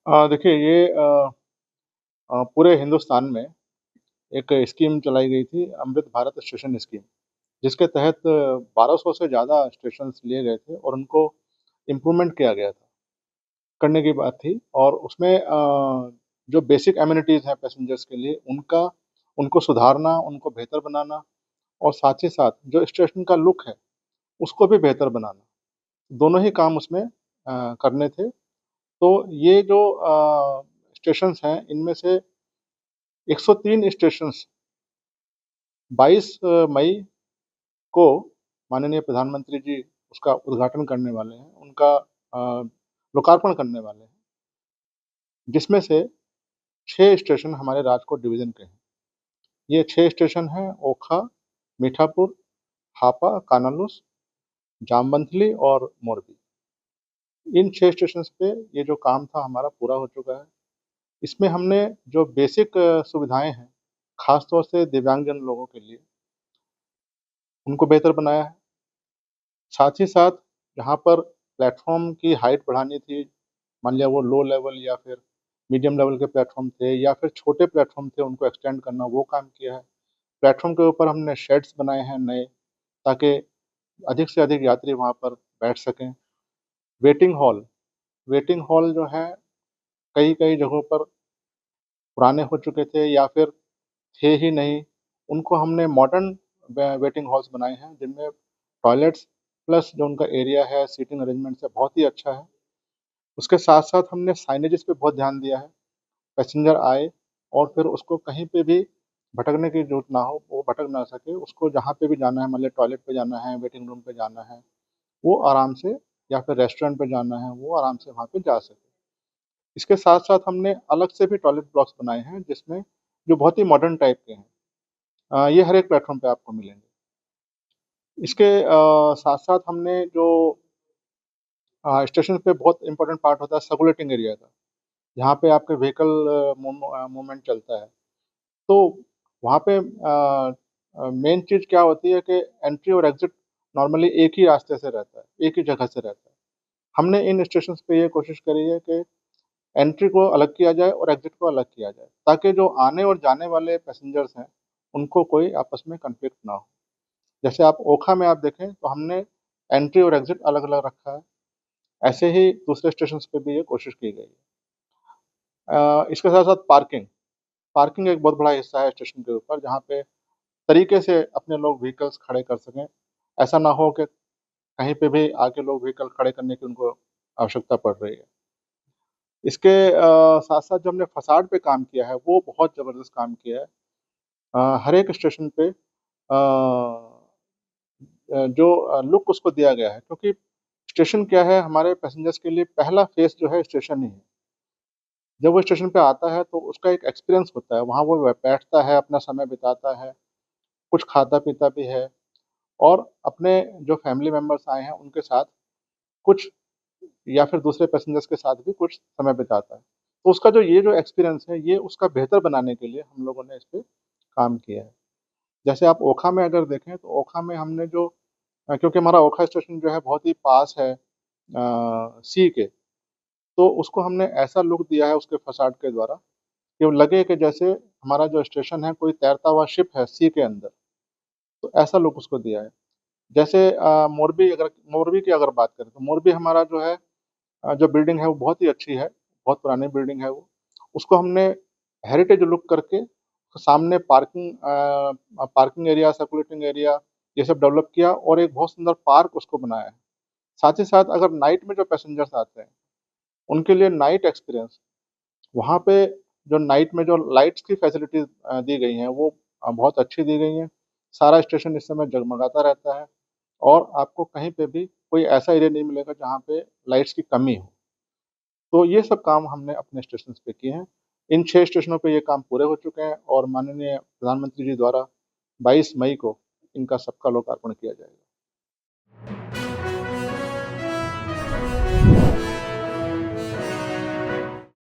देखिए ये पूरे हिंदुस्तान में एक स्कीम चलाई गई थी अमृत भारत स्टेशन स्कीम, जिसके तहत 1200 से ज़्यादा स्टेशंस लिए गए थे और उनको इम्प्रूवमेंट किया गया था, करने की बात थी और उसमें जो बेसिक एमेनिटीज़ हैं पैसेंजर्स के लिए उनको सुधारना, उनको बेहतर बनाना और साथ ही साथ जो स्टेशन का लुक है, उसको भी बेहतर बनाना, दोनों ही काम उसमें करने थे। तो ये जो स्टेशंस हैं, इनमें से 103 स्टेशंस 22 मई को माननीय प्रधानमंत्री जी उसका उद्घाटन करने वाले हैं, उनका लोकार्पण करने वाले हैं, जिसमें से 6 स्टेशन हमारे राजकोट डिवीज़न के हैं। ये 6 स्टेशन हैं ओखा, मीठापुर, हापा, कानालूस, जामवंथली और मोरबी। इन 6 स्टेशंस पे ये जो काम था हमारा पूरा हो चुका है। इसमें हमने जो बेसिक सुविधाएँ हैं, ख़ास तौर से दिव्यांगजन लोगों के लिए, उनको बेहतर बनाया है। साथ ही साथ जहाँ पर प्लेटफ़ॉर्म की हाइट बढ़ानी थी, मान लिया वो लो लेवल या फिर मीडियम लेवल के प्लेटफ़ॉर्म थे या फिर छोटे प्लेटफ़ॉर्म थे, उनको एक्सटेंड करना, वो काम किया है। प्लेटफ़ॉर्म के ऊपर हमने शेड्स बनाए हैं नए, ताकि अधिक से अधिक यात्री वहाँ पर बैठ सकें। वेटिंग हॉल वेटिंग हॉल जो है, कई-कई जगहों पर पुराने हो चुके थे या फिर थे ही नहीं, उनको हमने मॉडर्न वेटिंग हॉल्स बनाए हैं, जिनमें टॉयलेट्स प्लस जो उनका एरिया है, सीटिंग अरेंजमेंट्स है, बहुत ही अच्छा है। उसके साथ-साथ हमने साइनेजेस पे बहुत ध्यान दिया है। पैसेंजर आए और फिर उसको कहीं पे भी भटकने की ज़रूरत ना हो, वो भटक ना सके। उसको जहाँ पे भी जाना है, मान लिया टॉयलेट पे जाना है, वेटिंग रूम पे जाना है, वो आराम से या फिर रेस्टोरेंट पे जाना है, वो आराम से वहाँ पे जा सके। इसके साथ-साथ हमने अलग से भी टॉयलेट ब्लॉक्स बनाए हैं, जिसमें जो बहुत ही मॉडर्न टाइप के हैं। ये हर एक प्लेटफ़ॉर्म पे आपको मिलेंगे। इसके साथ-साथ हमने जो स्टेशन पे बहुत इम्पोर्टेंट पार्ट होता है सर्कुलेटिंग एरिया का, जहाँ पे आपके व्हीकल मूवमेंट चलता है। तो वहाँ पे मेन चीज़ क्या होती है कि एंट्री और एग्ज़िट नॉर्मली एक ही रास्ते से रहता है, एक ही जगह से रहता है। हमने इन स्टेशंस पे ये कोशिश करी है कि एंट्री को अलग किया जाए और एग्ज़िट को अलग किया जाए, ताकि जो आने और जाने वाले पैसेंजर्स हैं, उनको कोई आपस में कॉन्फ्लिक्ट ना हो। जैसे आप ओखा में आप देखें तो हमने एंट्री और एग्ज़िट अलग-अलग रखा है। ऐसे ही दूसरे स्टेशंस पे भी ये कोशिश की गई है। इसके साथ-साथ पार्किंग, पार्किंग एक बहुत बड़ा हिस्सा है स्टेशन के ऊपर, जहाँ पे तरीके से अपने लोग व्हीकल्स खड़े कर सकें। ऐसा ना हो कि कहीं पे भी आके लोग व्हीकल खड़े करने की उनको आवश्यकता पड़ रही है। इसके साथ-साथ जो हमने फ़साड पे काम किया है, वो बहुत ज़बरदस्त काम किया है। हर एक स्टेशन पे जो लुक उसको दिया गया है, क्योंकि स्टेशन क्या है, हमारे पैसेंजर्स के लिए पहला फ़ेस जो है स्टेशन ही है। जब वो स्टेशन पे आता है तो उसका एक एक्सपीरियंस होता है, वहाँ वो बैठता है, अपना समय बिताता है, कुछ खाता-पीता भी है और अपने जो फैमिली मेंबर्स आए हैं उनके साथ कुछ या फिर दूसरे पैसेंजर्स के साथ भी कुछ समय बिताता है। तो उसका जो ये जो एक्सपीरियंस है, ये उसका बेहतर बनाने के लिए हम लोगों ने इस पे काम किया है। जैसे आप ओखा में अगर देखें तो ओखा में हमने जो क्योंकि हमारा ओखा स्टेशन जो है बहुत ही पास है सी के, तो उसको हमने ऐसा लुक दिया है उसके फसाड के द्वारा कि वो लगे कि जैसे हमारा जो स्टेशन है कोई तैरता हुआ शिप है सी के अंदर, तो ऐसा लुक उसको दिया है। जैसे मोरबी की अगर बात करें तो मोरबी हमारा जो है जो बिल्डिंग है वो बहुत ही अच्छी है, बहुत पुरानी बिल्डिंग है वो। उसको हमने हेरिटेज लुक करके सामने पार्किंग एरिया, सर्कुलेटिंग एरिया ये सब डेवलप किया और एक बहुत सुंदर पार्क उसको बनाया है। साथ ही साथ अगर नाइट में जो पैसेंजर्स आते हैं, उनके लिए नाइट एक्सपीरियंस वहाँ पे जो नाइट में जो लाइट्स की फैसिलिटीज़ दी गई हैं वो बहुत अच्छी दी गई हैं। सारा स्टेशन इस समय जगमगाता रहता है और आपको कहीं पे भी कोई ऐसा एरिया नहीं मिलेगा जहाँ पे लाइट्स की कमी हो। तो ये सब काम हमने अपने स्टेशंस पे किए हैं। इन 6 स्टेशनों पे ये काम पूरे हो चुके हैं और माननीय प्रधानमंत्री जी द्वारा 22 मई को इनका सबका लोकार्पण किया जाएगा।